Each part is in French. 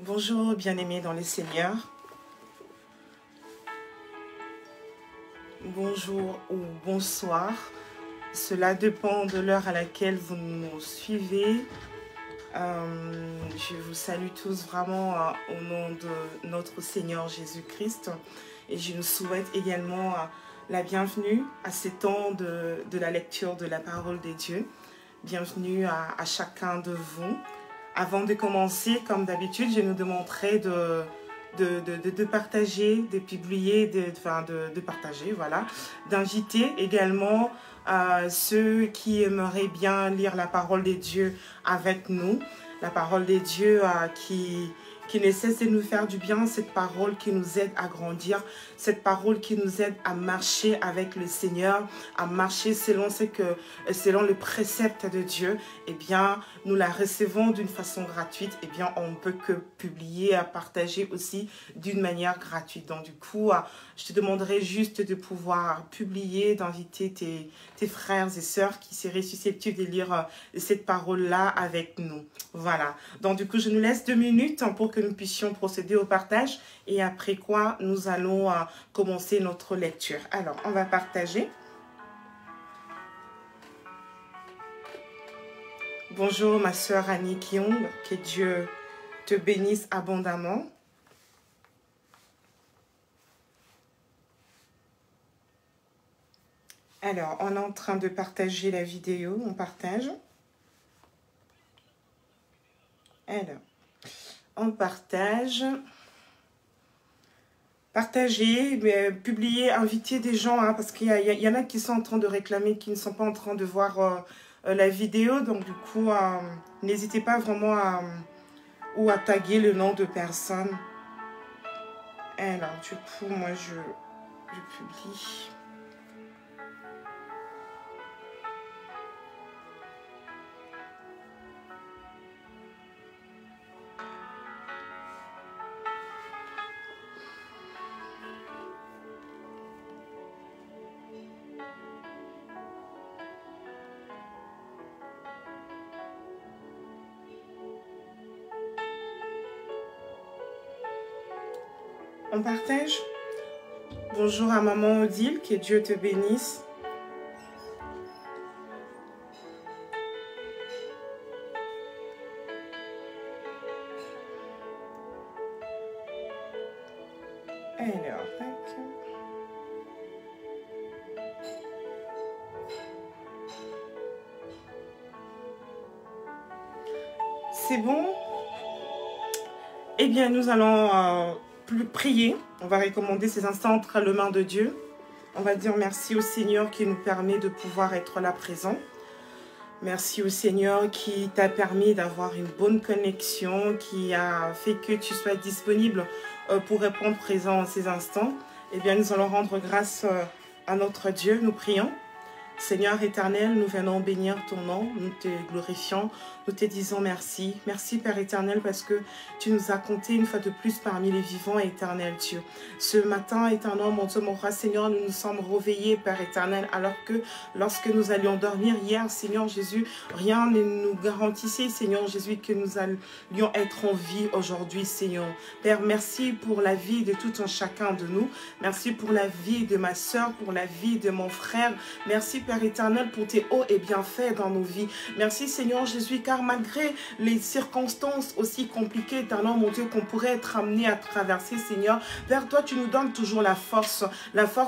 Bonjour, bien-aimés dans le Seigneur. Bonjour ou bonsoir. Cela dépend de l'heure à laquelle vous nous suivez. Je vous salue tous vraiment au nom de notre Seigneur Jésus-Christ. Et je nous souhaite également la bienvenue à ces temps de la lecture de la parole de Dieu. Bienvenue à chacun de vous. Avant de commencer, comme d'habitude, je nous demanderai de partager, de publier, de partager, voilà, d'inviter également ceux qui aimeraient bien lire la parole de Dieu avec nous, la parole de Dieu qui ne cesse de nous faire du bien, cette parole qui nous aide à grandir, cette parole qui nous aide à marcher avec le Seigneur, à marcher selon le précepte de Dieu. Eh bien, nous la recevons d'une façon gratuite. Eh bien, on ne peut que publier, à partager aussi d'une manière gratuite. Donc, du coup, je te demanderai juste de pouvoir publier, d'inviter tes frères et sœurs qui seraient susceptibles de lire cette parole-là avec nous. Voilà. Donc, du coup, je nous laisse 2 minutes pour que nous puissions procéder au partage et après quoi, nous allons commencer notre lecture. Alors, on va partager. Bonjour, ma sœur Annie Kyung. Que Dieu te bénisse abondamment. Alors, on est en train de partager la vidéo. On partage. Alors, on partage. Partagez, publiez, invitez des gens, hein, parce qu'il y en a qui sont en train de réclamer, qui ne sont pas en train de voir la vidéo. Donc, du coup, n'hésitez pas vraiment à taguer le nom de personnes. Alors, du coup, moi, je publie. On partage. Bonjour à maman Odile, que Dieu te bénisse. Alors, tac. C'est bon? Eh bien, nous allons prier. On va recommander ces instants entre les mains de Dieu. On va dire merci au Seigneur qui nous permet de pouvoir être là présent. Merci au Seigneur qui t'a permis d'avoir une bonne connexion, qui a fait que tu sois disponible pour répondre présent en ces instants. Eh bien, nous allons rendre grâce à notre Dieu. Nous prions. Seigneur éternel, nous venons bénir ton nom, nous te glorifions, nous te disons merci. Merci Père éternel parce que tu nous as compté une fois de plus parmi les vivants, éternel Dieu. Ce matin, éternel, mon Dieu, mon roi, Seigneur, nous nous sommes réveillés, Père éternel, alors que lorsque nous allions dormir hier, Seigneur Jésus, rien ne nous garantissait, Seigneur Jésus, que nous allions être en vie aujourd'hui, Seigneur. Père, merci pour la vie de tout un chacun de nous. Merci pour la vie de ma soeur, pour la vie de mon frère. Merci Père éternel, pour tes hauts et bienfaits dans nos vies. Merci Seigneur Jésus, car malgré les circonstances aussi compliquées, éternel mon Dieu, qu'on pourrait être amené à traverser, Seigneur, vers toi, tu nous donnes toujours la force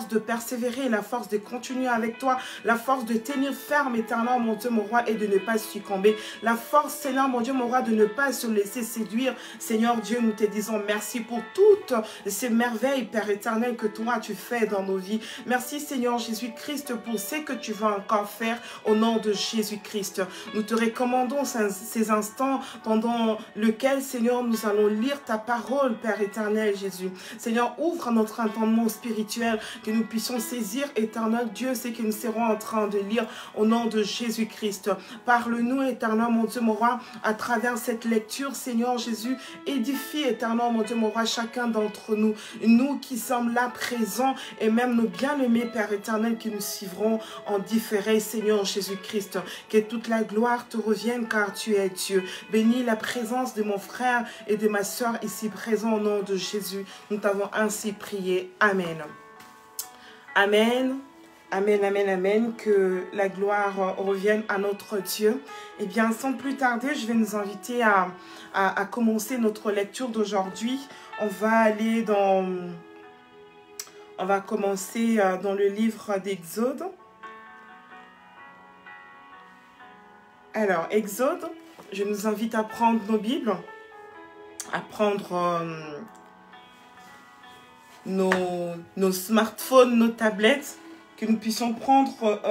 de persévérer, la force de continuer avec toi, la force de tenir ferme, éternel mon Dieu, mon roi, et de ne pas succomber. La force, Seigneur mon Dieu, mon roi, de ne pas se laisser séduire. Seigneur Dieu, nous te disons merci pour toutes ces merveilles, Père éternel, que toi, tu fais dans nos vies. Merci Seigneur Jésus-Christ pour ce que tu vas encore faire au nom de Jésus-Christ. Nous te recommandons ces instants pendant lesquels, Seigneur, nous allons lire ta parole, Père éternel Jésus. Seigneur, ouvre notre entendement spirituel, que nous puissions saisir, éternel Dieu, ce que nous serons en train de lire au nom de Jésus-Christ. Parle-nous, éternel mon Dieu, mon roi, à travers cette lecture, Seigneur Jésus. Édifie, éternel mon Dieu, mon roi, chacun d'entre nous. Nous qui sommes là présents et même nos bien-aimés, Père éternel, qui nous suivront en temps différé, Seigneur Jésus-Christ. Que toute la gloire te revienne car tu es Dieu. Bénis la présence de mon frère et de ma soeur ici présents au nom de Jésus. Nous t'avons ainsi prié. Amen. Amen. Amen, amen, amen. Que la gloire revienne à notre Dieu. Eh bien, sans plus tarder, je vais nous inviter à commencer notre lecture d'aujourd'hui. On va commencer dans le livre d'Exode. Alors, Exode, je nous invite à prendre nos Bibles, à prendre nos smartphones, nos tablettes, que nous puissions prendre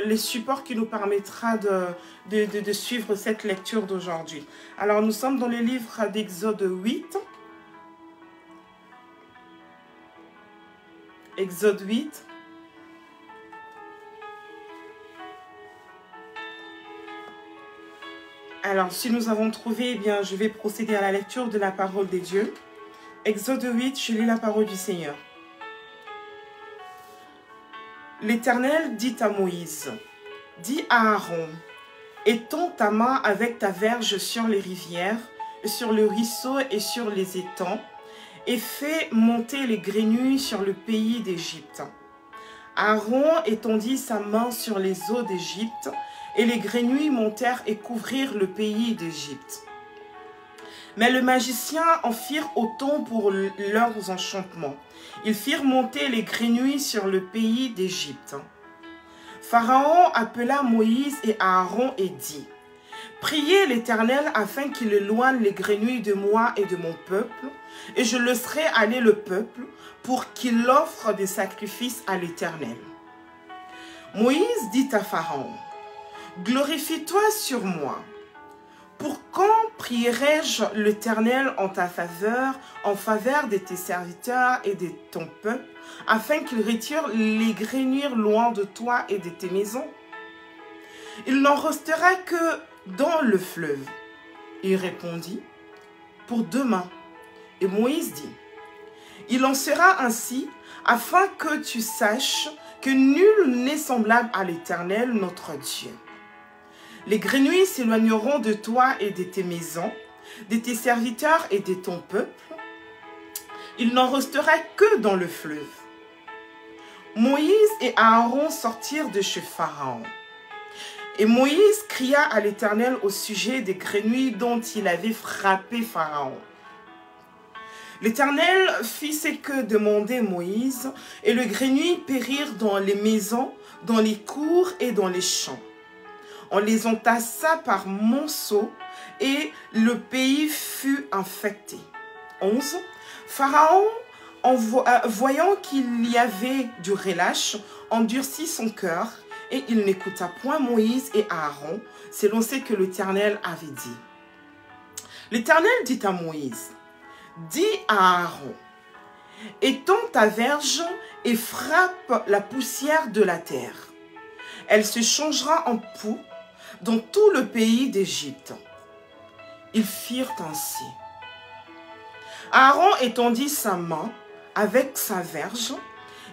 les supports qui nous permettra de suivre cette lecture d'aujourd'hui. Alors, nous sommes dans le livre d'Exode 8. Exode 8. Alors, si nous avons trouvé, eh bien, je vais procéder à la lecture de la parole de Dieu. Exode 8, je lis la parole du Seigneur. L'Éternel dit à Moïse, dis à Aaron, étends ta main avec ta verge sur les rivières, sur le ruisseau et sur les étangs, et fais monter les grenouilles sur le pays d'Égypte. Aaron étendit sa main sur les eaux d'Égypte, et les grenouilles montèrent et couvrirent le pays d'Égypte. Mais les magiciens en firent autant pour leurs enchantements. Ils firent monter les grenouilles sur le pays d'Égypte. Pharaon appela Moïse et Aaron et dit, « Priez l'Éternel afin qu'il éloigne les grenouilles de moi et de mon peuple, et je laisserai aller le peuple pour qu'il offre des sacrifices à l'Éternel. » Moïse dit à Pharaon, « Glorifie-toi sur moi. Pour quand prierai-je l'Éternel en ta faveur, en faveur de tes serviteurs et de ton peuple, afin qu'il retire les grenouilles loin de toi et de tes maisons? Il n'en restera que dans le fleuve. » Il répondit, « Pour demain. » Et Moïse dit, « Il en sera ainsi, afin que tu saches que nul n'est semblable à l'Éternel, notre Dieu. Les grenouilles s'éloigneront de toi et de tes maisons, de tes serviteurs et de ton peuple. Il n'en restera que dans le fleuve. » Moïse et Aaron sortirent de chez Pharaon. Et Moïse cria à l'Éternel au sujet des grenouilles dont il avait frappé Pharaon. L'Éternel fit ce que demandait Moïse, et les grenouilles périrent dans les maisons, dans les cours et dans les champs. On les entassa par monceaux et le pays fut infecté. 11. Pharaon, voyant qu'il y avait du relâche, endurcit son cœur et il n'écouta point Moïse et Aaron, selon ce que l'Éternel avait dit. L'Éternel dit à Moïse, « Dis à Aaron, étends ta verge et frappe la poussière de la terre. Elle se changera en poux dans tout le pays d'Égypte. » Ils firent ainsi. Aaron étendit sa main avec sa verge,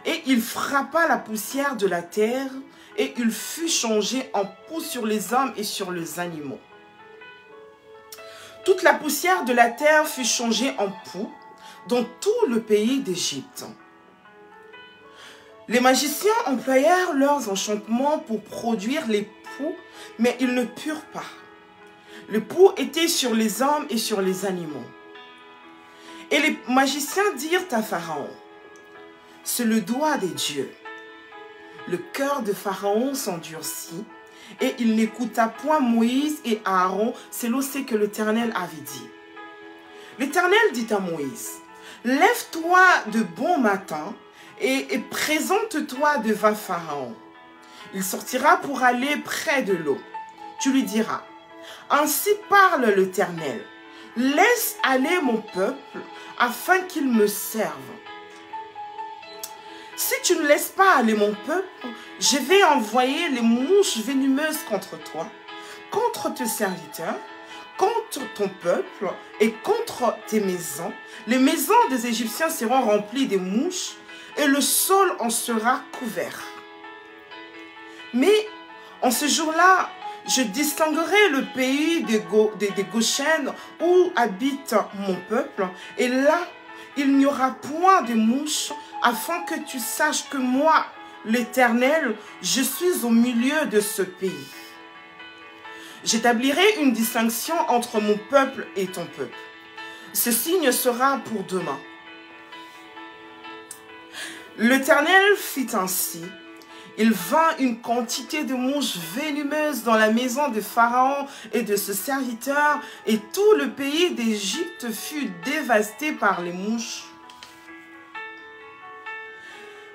et il frappa la poussière de la terre, et il fut changé en poux sur les hommes et sur les animaux. Toute la poussière de la terre fut changée en poux dans tout le pays d'Égypte. Les magiciens employèrent leurs enchantements pour produire les poux, mais ils ne purent pas. Le poux était sur les hommes et sur les animaux. Et les magiciens dirent à Pharaon, « C'est le doigt des dieux. » Le cœur de Pharaon s'endurcit, et il n'écouta point Moïse et Aaron, selon ce que l'Éternel avait dit. L'Éternel dit à Moïse, « Lève-toi de bon matin, et présente-toi devant Pharaon. Il sortira pour aller près de l'eau. Tu lui diras, « Ainsi parle l'Éternel, laisse aller mon peuple, afin qu'il me serve. Si tu ne laisses pas aller mon peuple, je vais envoyer les mouches venimeuses contre toi, contre tes serviteurs, contre ton peuple et contre tes maisons. Les maisons des Égyptiens seront remplies de mouches et le sol en sera couvert. » Mais en ce jour-là, je distinguerai le pays des Goshen où habite mon peuple. Et là, il n'y aura point de mouches, afin que tu saches que moi, l'Éternel, je suis au milieu de ce pays. J'établirai une distinction entre mon peuple et ton peuple. Ce signe sera pour demain. L'Éternel fit ainsi. Il vint une quantité de mouches venimeuses dans la maison de Pharaon et de ses serviteurs, et tout le pays d'Égypte fut dévasté par les mouches.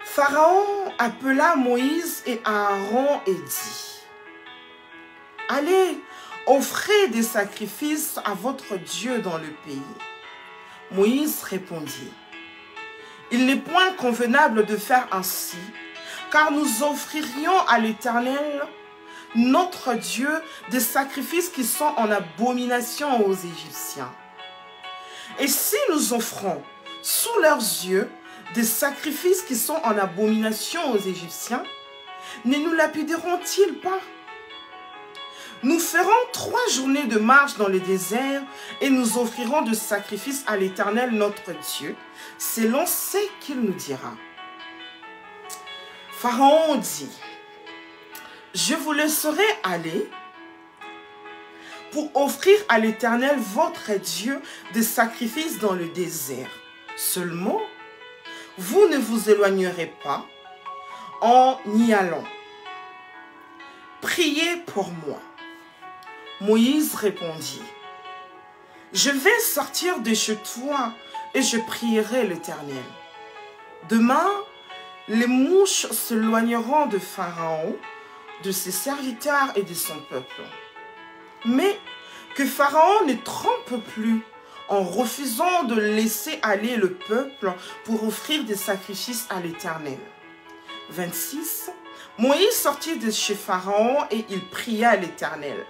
Pharaon appela Moïse et Aaron et dit, « Allez, offrez des sacrifices à votre Dieu dans le pays. » Moïse répondit, « Il n'est point convenable de faire ainsi, car nous offririons à l'Éternel, notre Dieu, des sacrifices qui sont en abomination aux Égyptiens. Et si nous offrons sous leurs yeux des sacrifices qui sont en abomination aux Égyptiens, ne nous lapideront-ils pas? Nous ferons 3 journées de marche dans le désert et nous offrirons de sacrifices à l'Éternel notre Dieu, selon ce qu'il nous dira. » Pharaon dit, « Je vous laisserai aller pour offrir à l'Éternel votre Dieu des sacrifices dans le désert. Seulement, vous ne vous éloignerez pas en y allant. Priez pour moi. » Moïse répondit, « Je vais sortir de chez toi et je prierai l'Éternel. Demain, les mouches s'éloigneront de Pharaon, de ses serviteurs et de son peuple. Mais que Pharaon ne trompe plus en refusant de laisser aller le peuple pour offrir des sacrifices à l'Éternel. » 26. Moïse sortit de chez Pharaon et il pria l'Éternel.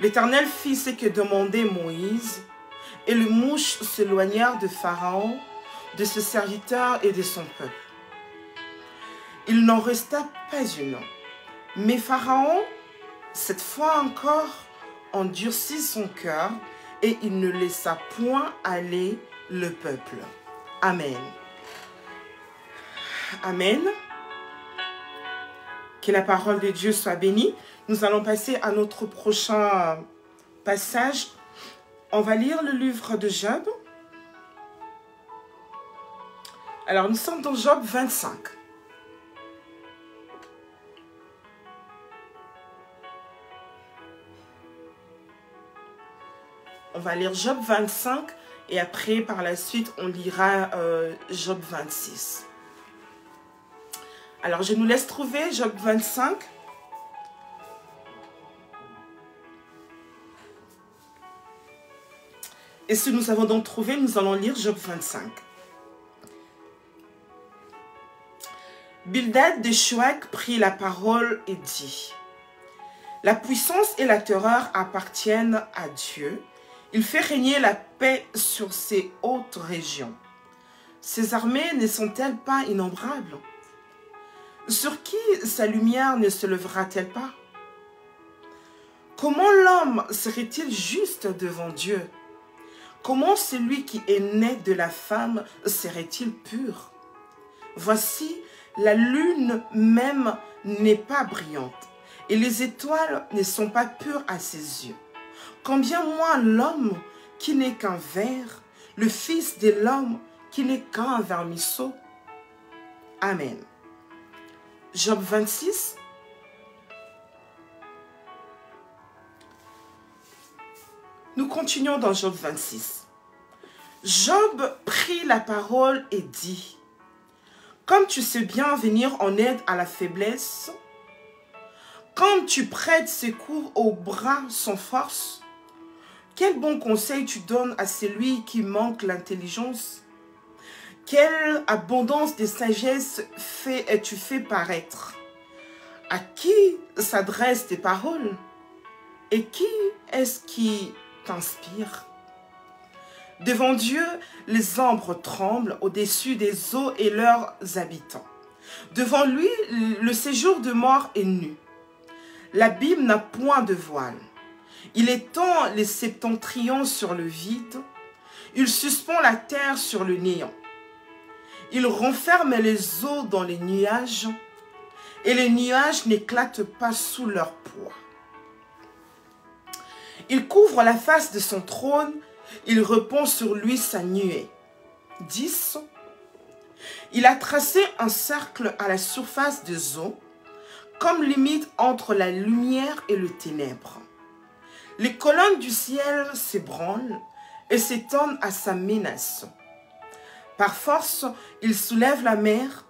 L'Éternel fit ce que demandait Moïse, et les mouches s'éloignèrent de Pharaon, de ses serviteurs et de son peuple. Il n'en resta pas une. Mais Pharaon, cette fois encore, endurcit son cœur et il ne laissa point aller le peuple. Amen. Amen. Que la parole de Dieu soit bénie. Nous allons passer à notre prochain passage. On va lire le livre de Job. Alors, nous sommes dans Job 25. On va lire Job 25 et après, par la suite, on lira Job 26. Alors, je nous laisse trouver Job 25. Et si nous avons donc trouvé, nous allons lire Job 25. Bildad de Chouac prit la parole et dit, « La puissance et la terreur appartiennent à Dieu. Il fait régner la paix sur ces hautes régions. Ses armées ne sont-elles pas innombrables? Sur qui sa lumière ne se lèvera-t-elle pas? Comment l'homme serait-il juste devant Dieu? Comment celui qui est né de la femme serait-il pur? Voici, la lune même n'est pas brillante, et les étoiles ne sont pas pures à ses yeux. Combien moins l'homme qui n'est qu'un ver, le fils de l'homme qui n'est qu'un vermisseau? Amen. Job 26. Nous continuons dans Job 26. Job prit la parole et dit, « Comme tu sais bien venir en aide à la faiblesse, comme tu prêtes secours aux bras sans force, quel bon conseil tu donnes à celui qui manque l'intelligence? Quelle abondance de sagesse tu fais paraître? À qui s'adressent tes paroles? Et qui est-ce qui t'inspire? Devant Dieu, les ombres tremblent au-dessus des eaux et leurs habitants. Devant lui, le séjour de mort est nu. L'abîme n'a point de voile. Il étend les septentrions sur le vide. Il suspend la terre sur le néant. Il renferme les eaux dans les nuages, et les nuages n'éclatent pas sous leur poids. Il couvre la face de son trône, il répand sur lui sa nuée. 10. Il a tracé un cercle à la surface des eaux, comme limite entre la lumière et le ténèbre. Les colonnes du ciel s'ébranlent et s'étendent à sa menace. Par force, il soulève la mer,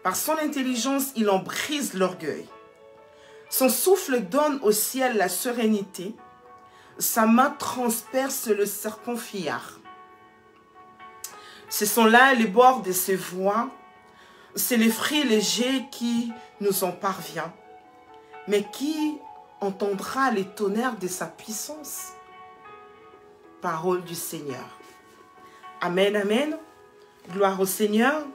par son intelligence, il en brise l'orgueil. Son souffle donne au ciel la sérénité, sa main transperce le serpent fuyard. Ce sont là les bords de ses voies, c'est l'effrit léger qui nous en parvient. Mais qui entendra les tonnerres de sa puissance? Parole du Seigneur. Amen, amen. Gloire au Seigneur.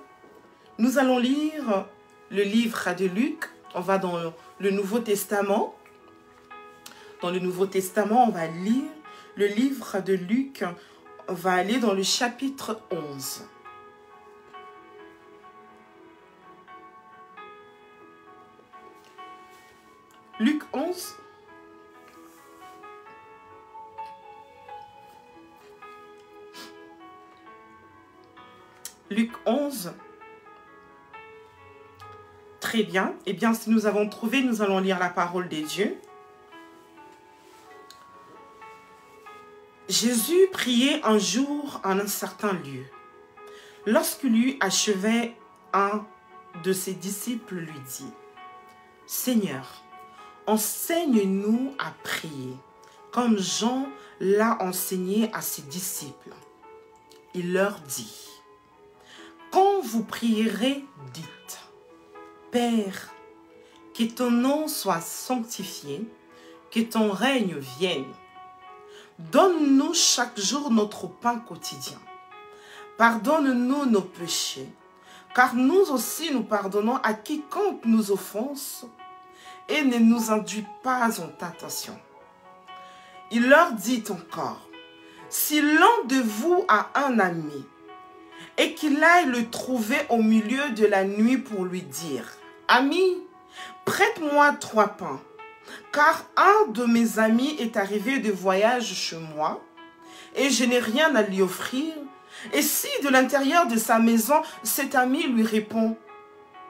Nous allons lire le livre de Luc. On va dans le Nouveau Testament. Dans le Nouveau Testament, on va lire le livre de Luc. On va aller dans le chapitre 11. Luc 11. Luc 11. Très bien. Eh bien, si nous avons trouvé, nous allons lire la parole des dieux. Jésus priait un jour en un certain lieu. Lorsqu'il eut achevé, un de ses disciples lui dit, « Seigneur, enseigne-nous à prier, comme Jean l'a enseigné à ses disciples. » Il leur dit, « Quand vous prierez, dites, « Père, que ton nom soit sanctifié, que ton règne vienne. Donne-nous chaque jour notre pain quotidien. Pardonne-nous nos péchés, car nous aussi nous pardonnons à quiconque nous offense, et ne nous induis pas en tentation. » Il leur dit encore, « Si l'un de vous a un ami, et qu'il aille le trouver au milieu de la nuit pour lui dire, « Ami, prête-moi 3 pains, car un de mes amis est arrivé de voyage chez moi, et je n'ai rien à lui offrir. » Et si de l'intérieur de sa maison, cet ami lui répond,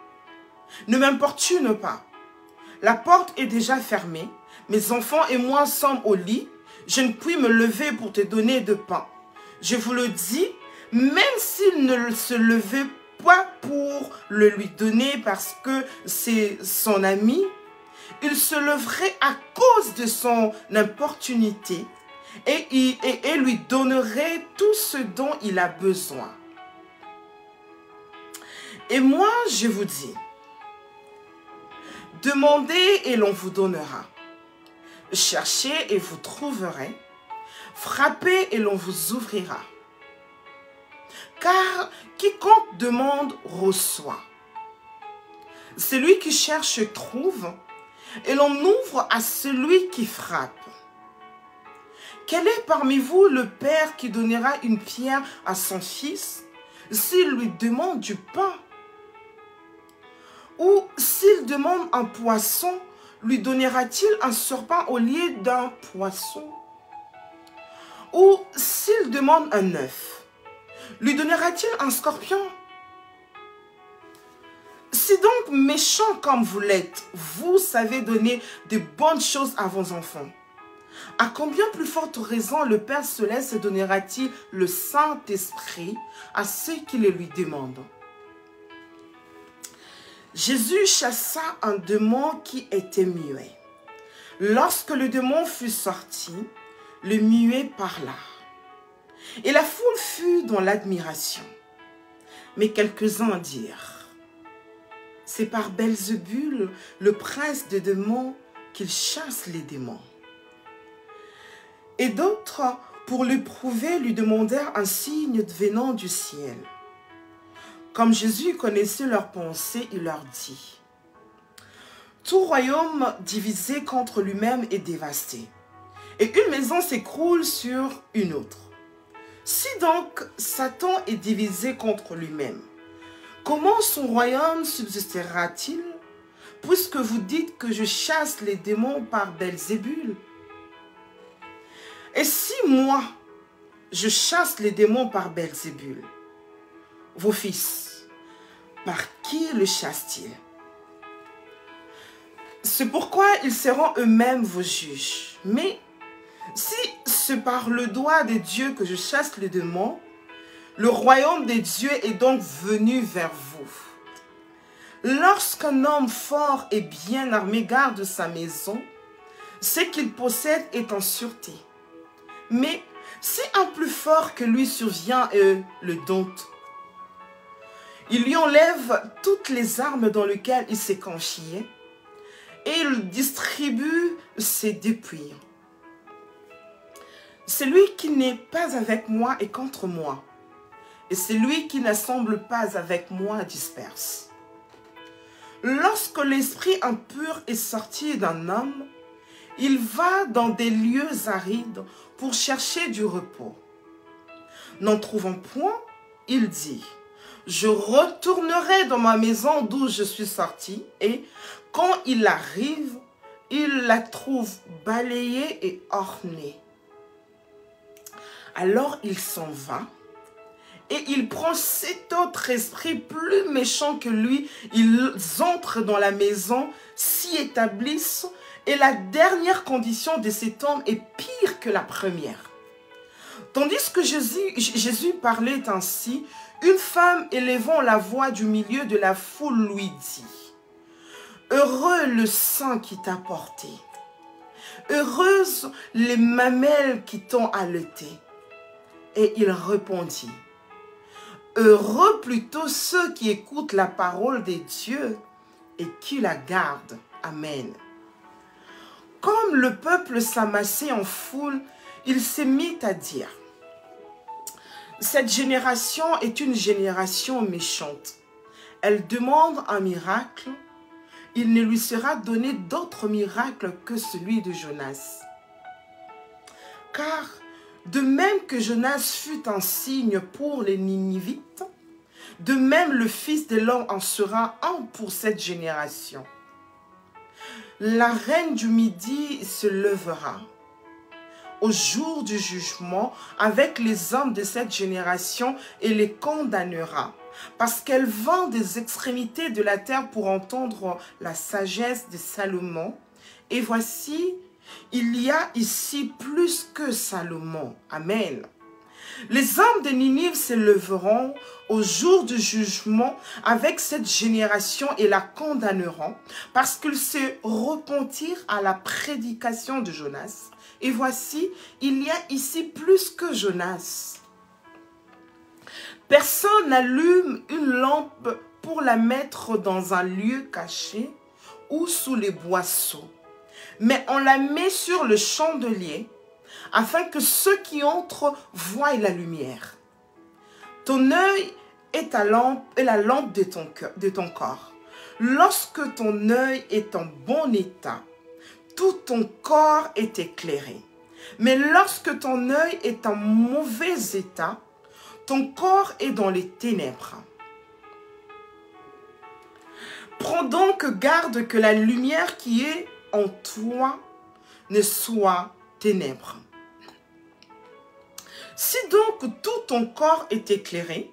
« Ne m'importune pas, la porte est déjà fermée, mes enfants et moi sommes au lit, je ne puis me lever pour te donner de pain. Je vous le dis, même s'il ne se levait pas pour le lui donner parce que c'est son ami, il se leverait à cause de son importunité et lui donnerait tout ce dont il a besoin. Et moi, je vous dis, demandez et l'on vous donnera. Cherchez et vous trouverez. Frappez et l'on vous ouvrira. Car quiconque demande reçoit. Celui qui cherche trouve, et l'on ouvre à celui qui frappe. Quel est parmi vous le père qui donnera une pierre à son fils s'il lui demande du pain? Ou s'il demande un poisson, lui donnera-t-il un serpent au lieu d'un poisson? Ou s'il demande un œuf, lui donnera-t-il un scorpion? Si donc méchant comme vous l'êtes, vous savez donner de bonnes choses à vos enfants, à combien plus forte raison le Père Céleste donnera-t-il le Saint-Esprit à ceux qui le lui demandent? Jésus chassa un démon qui était muet. Lorsque le démon fut sorti, le muet parla. Et la foule fut dans l'admiration. Mais quelques-uns dirent, « C'est par Belzébul, le prince des démons, qu'il chasse les démons. » Et d'autres, pour le prouver, lui demandèrent un signe venant du ciel. Comme Jésus connaissait leurs pensées, il leur dit, « Tout royaume divisé contre lui-même est dévasté, et une maison s'écroule sur une autre. Si donc Satan est divisé contre lui-même, comment son royaume subsistera-t-il, puisque vous dites que je chasse les démons par Belzébul? Et si moi, je chasse les démons par Belzébul, vos fils, par qui le chassent-ils? C'est pourquoi ils seront eux-mêmes vos juges. Mais si c'est par le doigt de Dieu que je chasse les démons, le royaume des dieux est donc venu vers vous. Lorsqu'un homme fort et bien armé garde sa maison, ce qu'il possède est en sûreté. Mais si un plus fort que lui survient et le dompte, il lui enlève toutes les armes dans lesquelles il s'est confié et il distribue ses dépouilles. Celui qui n'est pas avec moi est contre moi, et celui qui n'assemble pas avec moi disperse. Lorsque l'esprit impur est sorti d'un homme, il va dans des lieux arides pour chercher du repos. N'en trouvant point, il dit: je retournerai dans ma maison d'où je suis sorti, et quand il arrive, il la trouve balayée et ornée. Alors il s'en va, et il prend 7 autres esprits plus méchants que lui. Ils entrent dans la maison, s'y établissent, et la dernière condition de cet homme est pire que la première. Tandis que Jésus parlait ainsi, une femme élevant la voix du milieu de la foule lui dit: heureux le sein qui t'a porté, heureuses les mamelles qui t'ont allaité. Et il répondit: heureux plutôt ceux qui écoutent la parole de Dieu et qui la gardent. Amen. Comme le peuple s'amassait en foule, il s'est mis à dire: cette génération est une génération méchante. Elle demande un miracle. Il ne lui sera donné d'autre miracle que celui de Jonas. Car de même que Jonas fut un signe pour les Ninivites, de même le Fils de l'homme en sera un pour cette génération. La reine du Midi se lèvera au jour du jugement avec les hommes de cette génération et les condamnera, parce qu'elle vend des extrémités de la terre pour entendre la sagesse de Salomon. Et voici, il y a ici plus que Salomon. Amen. Les hommes de Ninive se lèveront au jour du jugement avec cette génération et la condamneront, parce qu'ils se repentirent à la prédication de Jonas. Et voici, il y a ici plus que Jonas. Personne n'allume une lampe pour la mettre dans un lieu caché ou sous les boisseaux, mais on la met sur le chandelier, afin que ceux qui entrent voient la lumière. Ton œil est la lampe de ton corps. Lorsque ton œil est en bon état, tout ton corps est éclairé. Mais lorsque ton œil est en mauvais état, ton corps est dans les ténèbres. Prends donc garde que la lumière qui est en toi ne soit ténèbres. Si donc tout ton corps est éclairé,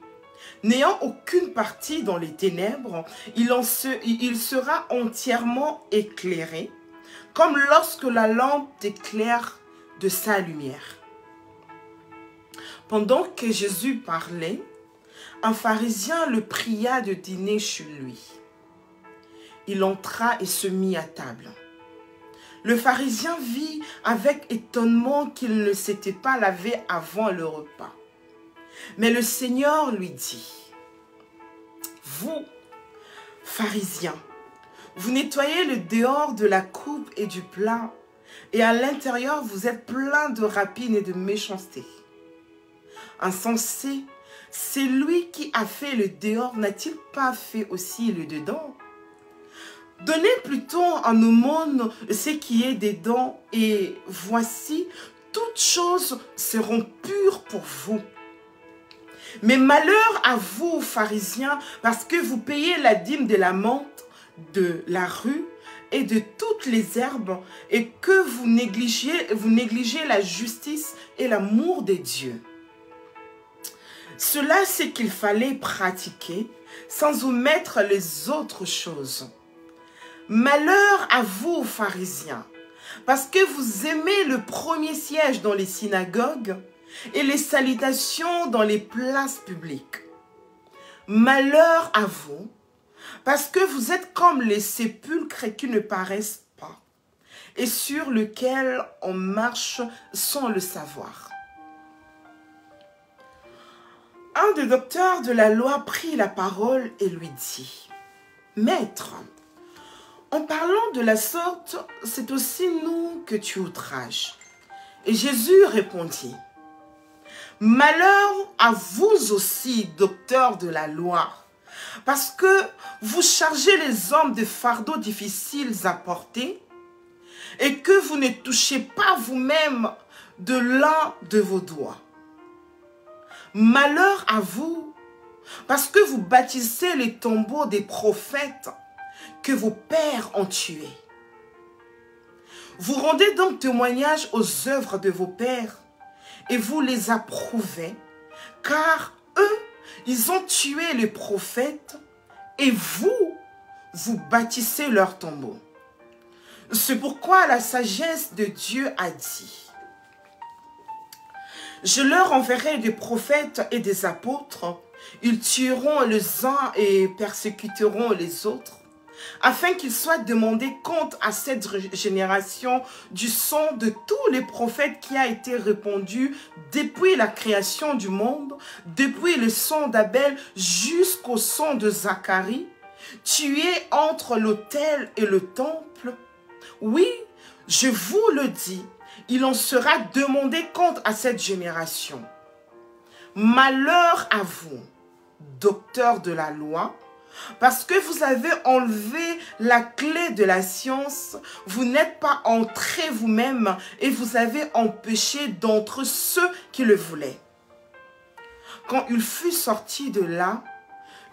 n'ayant aucune partie dans les ténèbres, il sera entièrement éclairé, comme lorsque la lampe t'éclaire de sa lumière. Pendant que Jésus parlait, un pharisien le pria de dîner chez lui. Il entra et se mit à table. Le pharisien vit avec étonnement qu'il ne s'était pas lavé avant le repas. Mais le Seigneur lui dit: vous, pharisiens, vous nettoyez le dehors de la coupe et du plat, et à l'intérieur vous êtes plein de rapine et de méchanceté. Insensé, c'est lui qui a fait le dehors, n'a-t-il pas fait aussi le dedans? Donnez plutôt en aumône ce qui est des dons, et voici, toutes choses seront pures pour vous. Mais malheur à vous, pharisiens, parce que vous payez la dîme de la menthe, de la rue et de toutes les herbes, et que vous négligez la justice et l'amour des dieux. Cela, c'est qu'il fallait pratiquer sans omettre les autres choses. Malheur à vous, pharisiens, parce que vous aimez le premier siège dans les synagogues et les salutations dans les places publiques. Malheur à vous, parce que vous êtes comme les sépulcres qui ne paraissent pas et sur lesquels on marche sans le savoir. Un des docteurs de la loi prit la parole et lui dit, « Maître, en parlant de la sorte, c'est aussi nous que tu outrages. » Et Jésus répondit, « Malheur à vous aussi, docteurs de la loi, parce que vous chargez les hommes de fardeaux difficiles à porter et que vous ne touchez pas vous-même de l'un de vos doigts. Malheur à vous, parce que vous bâtissez les tombeaux des prophètes que vos pères ont tués. Vous rendez donc témoignage aux œuvres de vos pères et vous les approuvez, car eux, ils ont tué les prophètes et vous, vous bâtissez leurs tombeaux. C'est pourquoi la sagesse de Dieu a dit, « Je leur enverrai des prophètes et des apôtres, ils tueront les uns et persécuteront les autres, afin qu'il soit demandé compte à cette génération du sang de tous les prophètes qui a été répandu depuis la création du monde, depuis le sang d'Abel jusqu'au sang de Zacharie, tué entre l'autel et le temple. Oui, je vous le dis, il en sera demandé compte à cette génération. Malheur à vous, docteurs de la loi, parce que vous avez enlevé la clé de la science, vous n'êtes pas entrés vous-même et vous avez empêché d'entre ceux qui le voulaient. Quand il fut sorti de là,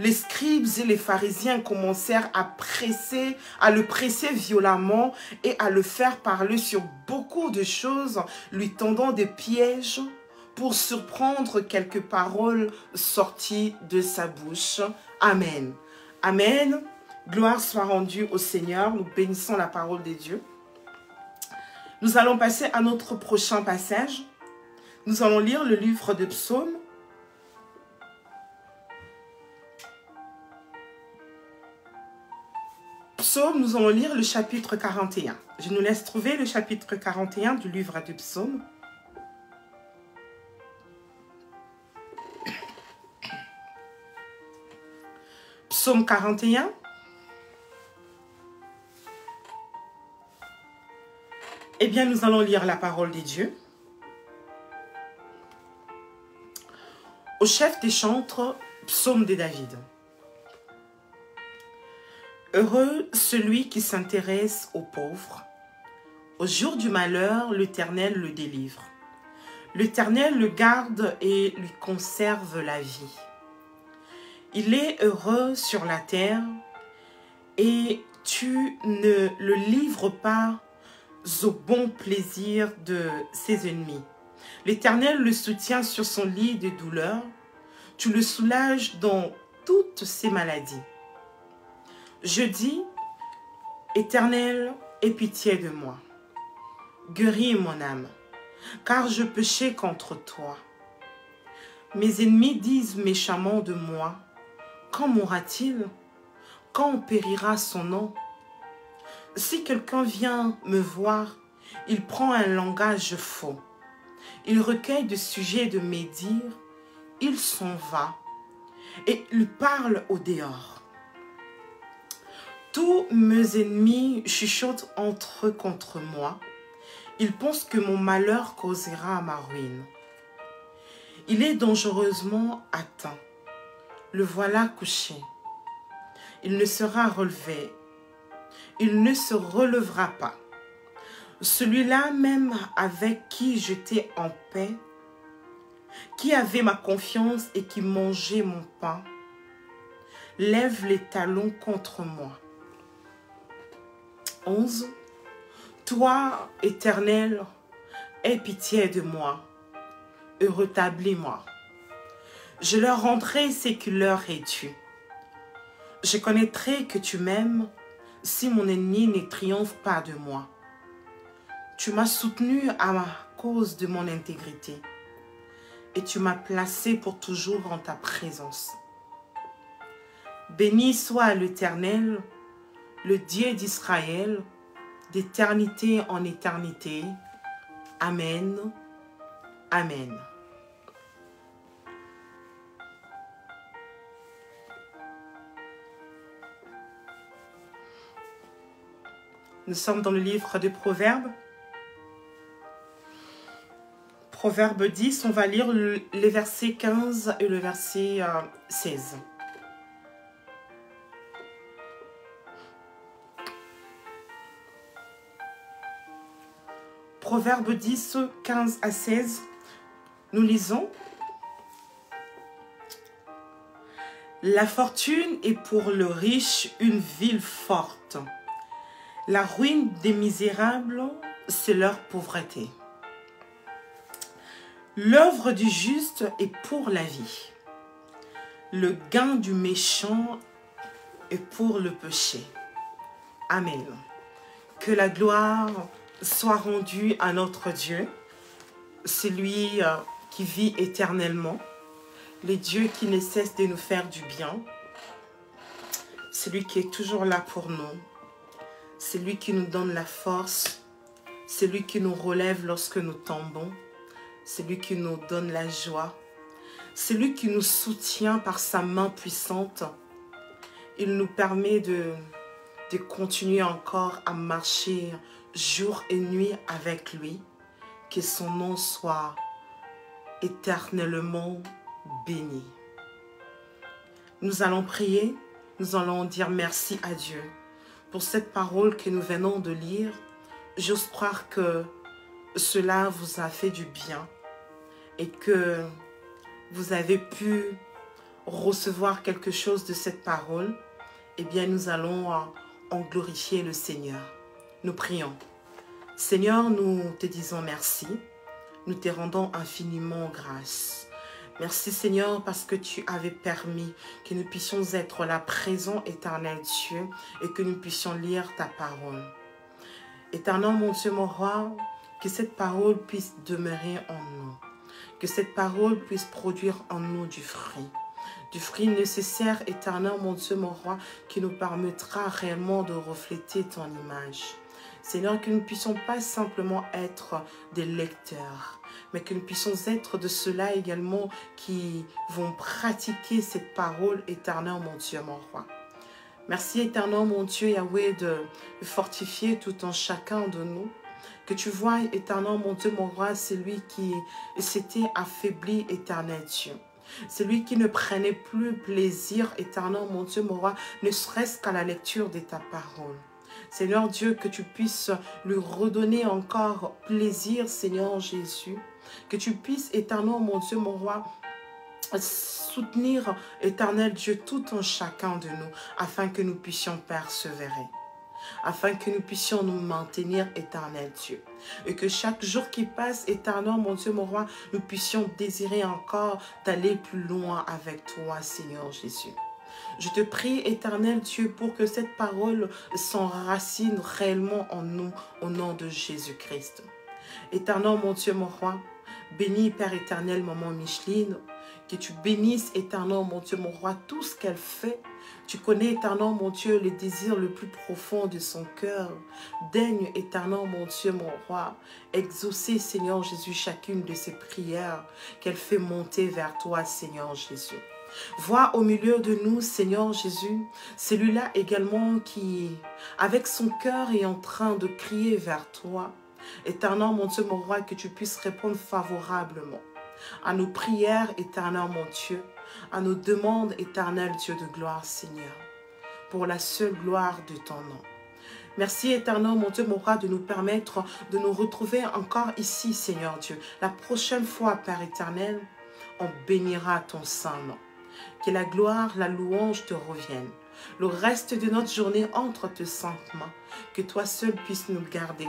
les scribes et les pharisiens commencèrent à le presser violemment et à le faire parler sur beaucoup de choses, lui tendant des pièges pour surprendre quelques paroles sorties de sa bouche. Amen. Amen. Gloire soit rendue au Seigneur. Nous bénissons la parole de Dieu. Nous allons passer à notre prochain passage. Nous allons lire le livre de Psaumes. Psaume, nous allons lire le chapitre 41. Je nous laisse trouver le chapitre 41 du livre de Psaumes. Psaume 41. Eh bien, nous allons lire la parole de Dieu. Au chef des chantres, Psaume de David. Heureux celui qui s'intéresse aux pauvres. Au jour du malheur, l'Éternel le délivre. L'Éternel le garde et lui conserve la vie. Il est heureux sur la terre et tu ne le livres pas au bon plaisir de ses ennemis. L'Éternel le soutient sur son lit de douleur. Tu le soulages dans toutes ses maladies. Je dis, Éternel, aie pitié de moi. Guéris mon âme, car je péchais contre toi. Mes ennemis disent méchamment de moi, quand mourra-t-il? Quand périra son nom? Si quelqu'un vient me voir, il prend un langage faux. Il recueille des sujets de médire, il s'en va et il parle au dehors. Tous mes ennemis chuchotent entre eux contre moi. Ils pensent que mon malheur causera ma ruine. Il est dangereusement atteint. Le voilà couché. Il ne sera relevé. il ne se relèvera pas. Celui-là même avec qui j'étais en paix, qui avait ma confiance et qui mangeait mon pain, lève les talons contre moi. 11. Toi, Éternel, aie pitié de moi et rétablis-moi. Je leur rendrai ce qui leur est dû. Je connaîtrai que tu m'aimes si mon ennemi ne triomphe pas de moi. Tu m'as soutenu à cause de mon intégrité et tu m'as placé pour toujours en ta présence. Béni soit l'Éternel, le Dieu d'Israël, d'éternité en éternité. Amen. Amen. Nous sommes dans le livre de Proverbes. Proverbe 10, on va lire les versets 15 et le verset 16. Proverbe 10, 15 à 16, nous lisons. La fortune est pour le riche une ville forte. La ruine des misérables, c'est leur pauvreté. L'œuvre du juste est pour la vie. Le gain du méchant est pour le péché. Amen. Que la gloire soit rendue à notre Dieu, celui qui vit éternellement, le Dieu qui ne cesse de nous faire du bien, celui qui est toujours là pour nous, celui qui nous donne la force, celui qui nous relève lorsque nous tombons, celui qui nous donne la joie, celui qui nous soutient par sa main puissante. Il nous permet de continuer encore à marcher jour et nuit avec lui. Que son nom soit éternellement béni. Nous allons prier, nous allons dire merci à Dieu pour cette parole que nous venons de lire. J'ose croire que cela vous a fait du bien et que vous avez pu recevoir quelque chose de cette parole. Eh bien, nous allons en glorifier le Seigneur. Nous prions. Seigneur, nous te disons merci. Nous te rendons infiniment grâce. Merci Seigneur parce que tu avais permis que nous puissions être là présent éternel Dieu et que nous puissions lire ta parole. Éternel mon Dieu, mon roi, que cette parole puisse demeurer en nous. Que cette parole puisse produire en nous du fruit nécessaire, éternel mon Dieu, mon roi, qui nous permettra réellement de refléter ton image. Seigneur, que nous ne puissions pas simplement être des lecteurs, mais que nous puissions être de ceux-là également qui vont pratiquer cette parole, éternel mon Dieu, mon roi. Merci éternel mon Dieu, Yahweh, de fortifier tout en chacun de nous. Que tu vois, éternel mon Dieu, mon roi, celui qui s'était affaibli, éternel Dieu. Celui qui ne prenait plus plaisir, éternel mon Dieu, mon roi, ne serait-ce qu'à la lecture de ta parole. Seigneur Dieu, que tu puisses lui redonner encore plaisir, Seigneur Jésus. Que tu puisses, éternel mon Dieu, mon roi, soutenir, éternel Dieu, tout en chacun de nous, afin que nous puissions persévérer. Afin que nous puissions nous maintenir, éternel Dieu. Et que chaque jour qui passe, éternel mon Dieu, mon roi, nous puissions désirer encore d'aller plus loin avec toi, Seigneur Jésus. Je te prie, éternel Dieu, pour que cette parole s'enracine réellement en nous, au nom de Jésus-Christ. Éternel mon Dieu, mon roi, bénis, Père éternel, maman Micheline, que tu bénisses, éternel mon Dieu, mon roi, tout ce qu'elle fait. Tu connais, éternel mon Dieu, le désir le plus profond de son cœur. Daigne, éternel mon Dieu, mon roi, exaucer, Seigneur Jésus, chacune de ses prières qu'elle fait monter vers toi, Seigneur Jésus. Vois au milieu de nous, Seigneur Jésus, celui-là également qui, avec son cœur, est en train de crier vers toi. Éternel mon Dieu, mon roi, que tu puisses répondre favorablement à nos prières, éternel mon Dieu, à nos demandes, éternel Dieu de gloire, Seigneur, pour la seule gloire de ton nom. Merci éternel, mon Dieu, mon roi, de nous permettre de nous retrouver encore ici, Seigneur Dieu. La prochaine fois, Père éternel, on bénira ton saint nom. Que la gloire, la louange te reviennent. Le reste de notre journée entre tes saintes mains. Que toi seul puisses nous garder,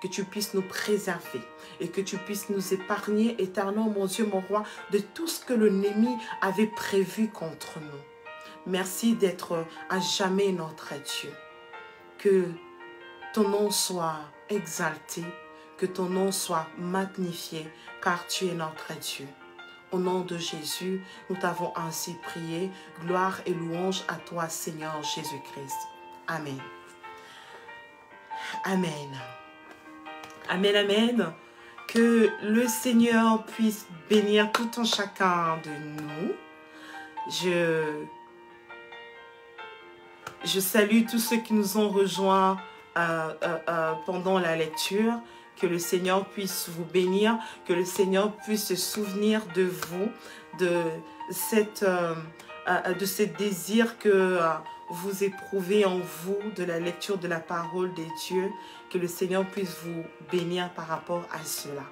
que tu puisses nous préserver et que tu puisses nous épargner, éternel, mon Dieu, mon roi, de tout ce que l'ennemi avait prévu contre nous. Merci d'être à jamais notre Dieu. Que ton nom soit exalté, que ton nom soit magnifié, car tu es notre Dieu. Au nom de Jésus, nous t'avons ainsi prié. Gloire et louange à toi, Seigneur Jésus-Christ. Amen. Amen. Amen, amen. Que le Seigneur puisse bénir tout un chacun de nous. Je salue tous ceux qui nous ont rejoints pendant la lecture. Que le Seigneur puisse vous bénir, que le Seigneur puisse se souvenir de vous, de ce désir que vous éprouvez en vous, de la lecture de la parole des dieux. Que le Seigneur puisse vous bénir par rapport à cela.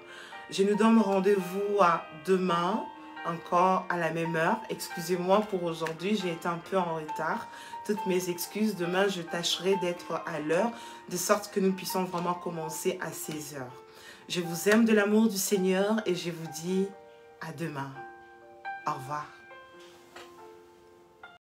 Je nous donne rendez-vous à demain, encore à la même heure. Excusez-moi pour aujourd'hui, j'ai été un peu en retard. Toutes mes excuses. Demain, je tâcherai d'être à l'heure, de sorte que nous puissions vraiment commencer à 16 heures. Je vous aime de l'amour du Seigneur et je vous dis à demain. Au revoir.